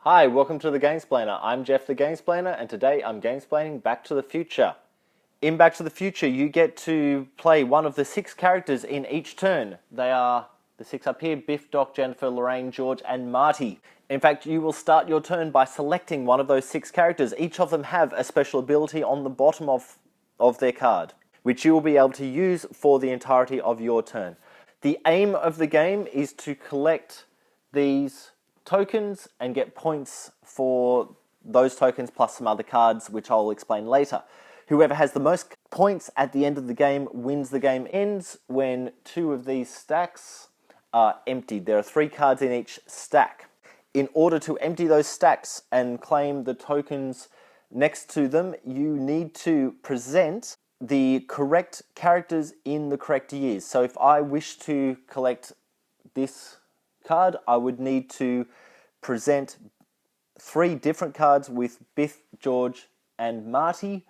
Hi, welcome to the Gamesplainer. I'm Jeff the Gamesplainer, and today I'm gamesplaining Back to the Future. In Back to the Future, you get to play one of the 6 characters in each turn. They are the 6 up here: Biff, Doc, Jennifer, Lorraine, George, and Marty. In fact, you will start your turn by selecting one of those 6 characters. Each of them have a special ability on the bottom of their card, which you will be able to use for the entirety of your turn. The aim of the game is to collect these tokens and get points for those tokens plus some other cards, which I'll explain later. Whoever has the most points at the end of the game wins. The game ends when 2 of these stacks are emptied. There are 3 cards in each stack. In order to empty those stacks and claim the tokens next to them, you need to present the correct characters in the correct years. So if I wish to collect this card, I would need to present 3 different cards with Biff, George, and Marty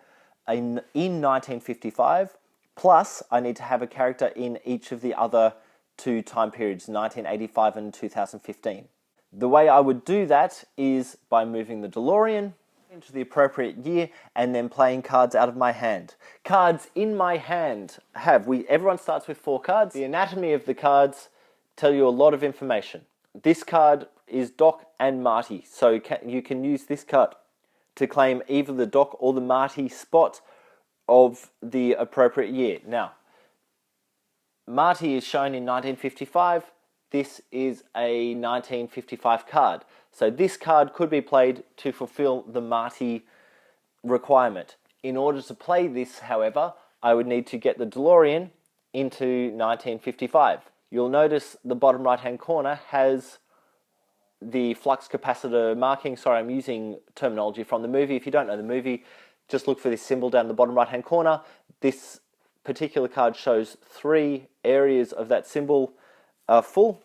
in 1955, plus I need to have a character in each of the other 2 time periods, 1985 and 2015. The way I would do that is by moving the DeLorean into the appropriate year and then playing cards out of my hand. Cards in my hand everyone starts with 4 cards. The anatomy of the cards tell you a lot of information. This card is Doc and Marty, so you can use this card to claim either the Doc or the Marty spot of the appropriate year. Now, Marty is shown in 1955. This is a 1955 card. So this card could be played to fulfill the Marty requirement. In order to play this, however, I would need to get the DeLorean into 1955. You'll notice the bottom right-hand corner has the flux capacitor marking. Sorry, I'm using terminology from the movie. If you don't know the movie, just look for this symbol down the bottom right-hand corner. This particular card shows 3 areas of that symbol are full.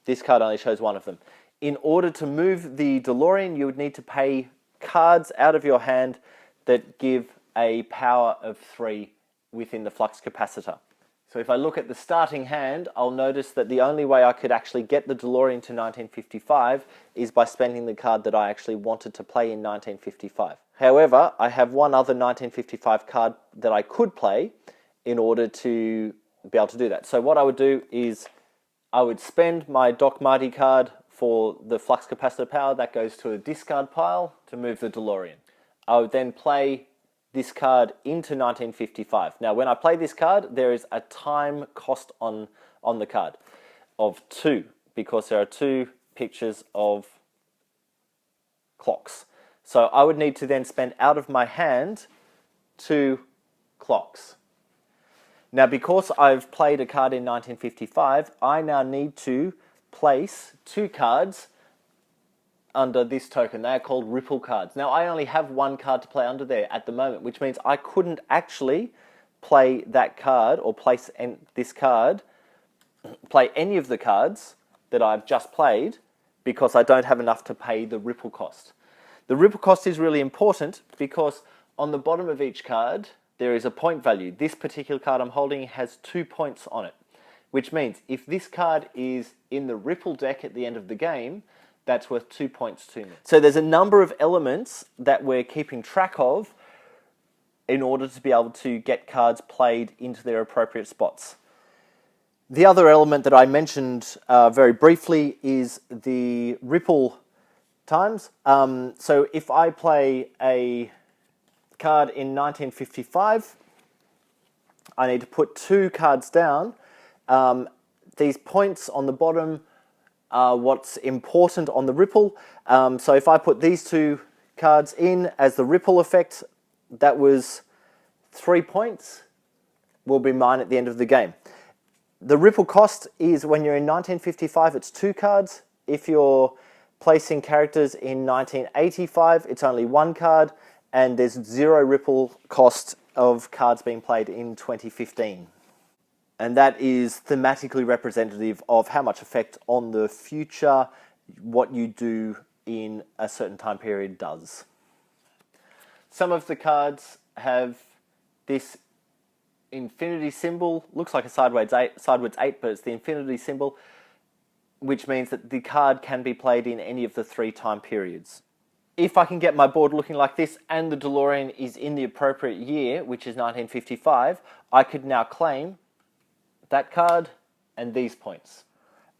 This card only shows 1 of them. In order to move the DeLorean, you would need to pay cards out of your hand that give a power of 3 within the flux capacitor. So if I look at the starting hand, I'll notice that the only way I could actually get the DeLorean to 1955 is by spending the card that I actually wanted to play in 1955. However, I have one other 1955 card that I could play in order to be able to do that. So what I would do is I would spend my Doc Marty card for the flux capacitor power. That goes to a discard pile to move the DeLorean. I would then play this card into 1955. Now, when I play this card, there is a time cost on the card of 2, because there are 2 pictures of clocks. So I would need to then spend out of my hand 2 clocks. Now, because I've played a card in 1955, I now need to place 2 cards under this token. They are called ripple cards. Now, I only have 1 card to play under there at the moment, which means I couldn't actually play that card or place this card, play any of the cards that I've just played, because I don't have enough to pay the ripple cost. The ripple cost is really important because on the bottom of each card, there is a point value. This particular card I'm holding has 2 points on it, which means if this card is in the ripple deck at the end of the game, that's worth 2 points to me. So there's a number of elements that we're keeping track of in order to be able to get cards played into their appropriate spots. The other element that I mentioned very briefly is the ripple times. So if I play a card in 1955, I need to put 2 cards down. These points on the bottom are what's important on the ripple. So if I put these 2 cards in as the ripple effect, that was 3 points, will be mine at the end of the game. The ripple cost is, when you're in 1955, it's 2 cards. If you're placing characters in 1985, it's only 1 card, and there's 0 ripple cost of cards being played in 2015. And that is thematically representative of how much effect on the future what you do in a certain time period does. Some of the cards have this infinity symbol. Looks like a sideways 8, but it's the infinity symbol. which means that the card can be played in any of the 3 time periods. If I can get my board looking like this and the DeLorean is in the appropriate year, which is 1955, I could now claim that card and these points.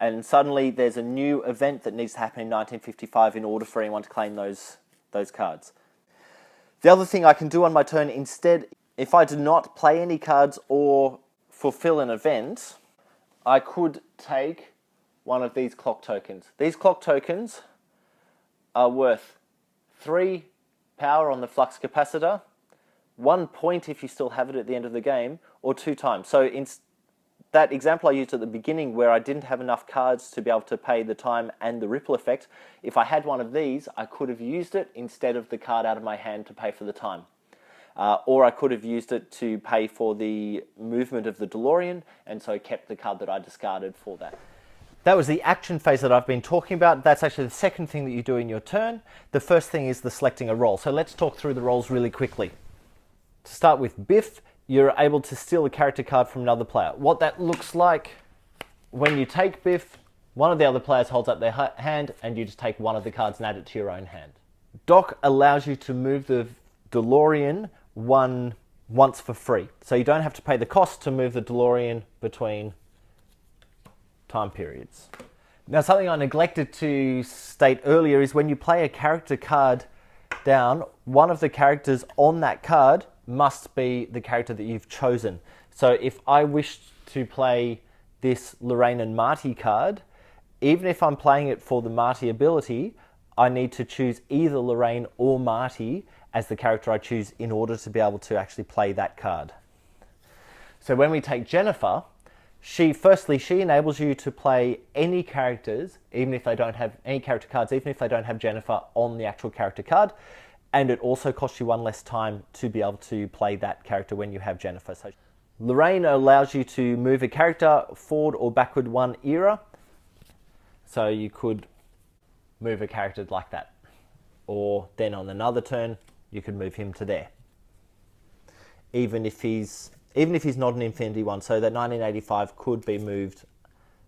And suddenly there's a new event that needs to happen in 1955 in order for anyone to claim those cards. The other thing I can do on my turn instead, if I do not play any cards or fulfill an event, I could take one of these clock tokens. These clock tokens are worth 3 power on the flux capacitor, 1 point if you still have it at the end of the game, or 2 times. So in that example I used at the beginning where I didn't have enough cards to be able to pay the time and the ripple effect, if I had one of these, I could have used it instead of the card out of my hand to pay for the time. Or I could have used it to pay for the movement of the DeLorean, and so kept the card that I discarded for that. That was the action phase that I've been talking about. That's actually the second thing that you do in your turn. The first thing is the selecting a role. So let's talk through the roles really quickly. To start with Biff, you're able to steal a character card from another player. What that looks like, when you take Biff, one of the other players holds up their hand and you just take one of the cards and add it to your own hand. Doc allows you to move the DeLorean once for free. So you don't have to pay the cost to move the DeLorean between time periods. Now, something I neglected to state earlier is when you play a character card down, one of the characters on that card must be the character that you've chosen. So if I wish to play this Lorraine and Marty card, even if I'm playing it for the Marty ability, I need to choose either Lorraine or Marty as the character I choose in order to be able to actually play that card. So when we take Jennifer, she enables you to play any characters, even if they don't have any character cards, even if they don't have Jennifer on the actual character card. And it also costs you 1 less time to be able to play that character when you have Jennifer. So Lorraine allows you to move a character forward or backward 1 era. So you could move a character like that. Or then on another turn, you could move him to there. Even if he's not an Infinity one, so that 1985 could be moved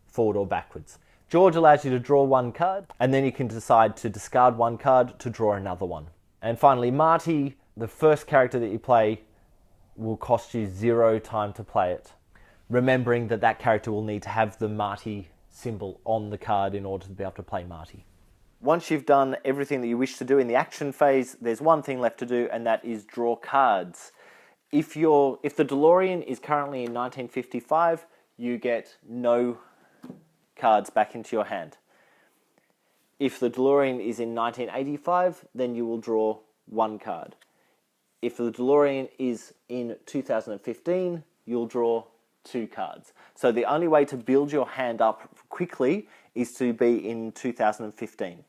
forward or backwards. George allows you to draw 1 card, and then you can decide to discard 1 card to draw another one. And finally, Marty, the first character that you play, will cost you 0 time to play it, remembering that that character will need to have the Marty symbol on the card in order to be able to play Marty. Once you've done everything that you wish to do in the action phase, there's one thing left to do, and that is draw cards. If the DeLorean is currently in 1955, you get no cards back into your hand. If the DeLorean is in 1985, then you will draw 1 card. If the DeLorean is in 2015, you'll draw 2 cards. So the only way to build your hand up quickly is to be in 2015.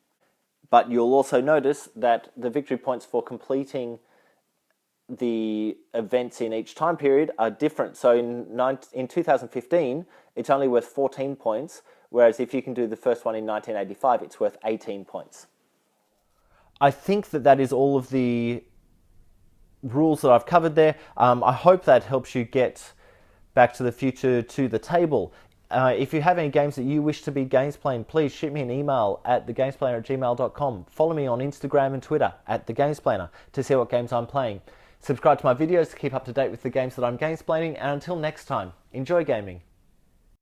But you'll also notice that the victory points for completing the events in each time period are different. So in 2015, it's only worth 14 points, whereas if you can do the first one in 1985, it's worth 18 points. I think that is all of the rules that I've covered there. I hope that helps you get Back to the Future to the table. If you have any games that you wish to be Gamesplaned, please shoot me an email at thegamesplainer@gmail.com. Follow me on Instagram and Twitter at thegamesplainer to see what games I'm playing. Subscribe to my videos to keep up to date with the games that I'm gamesplaining, and until next time, enjoy gaming.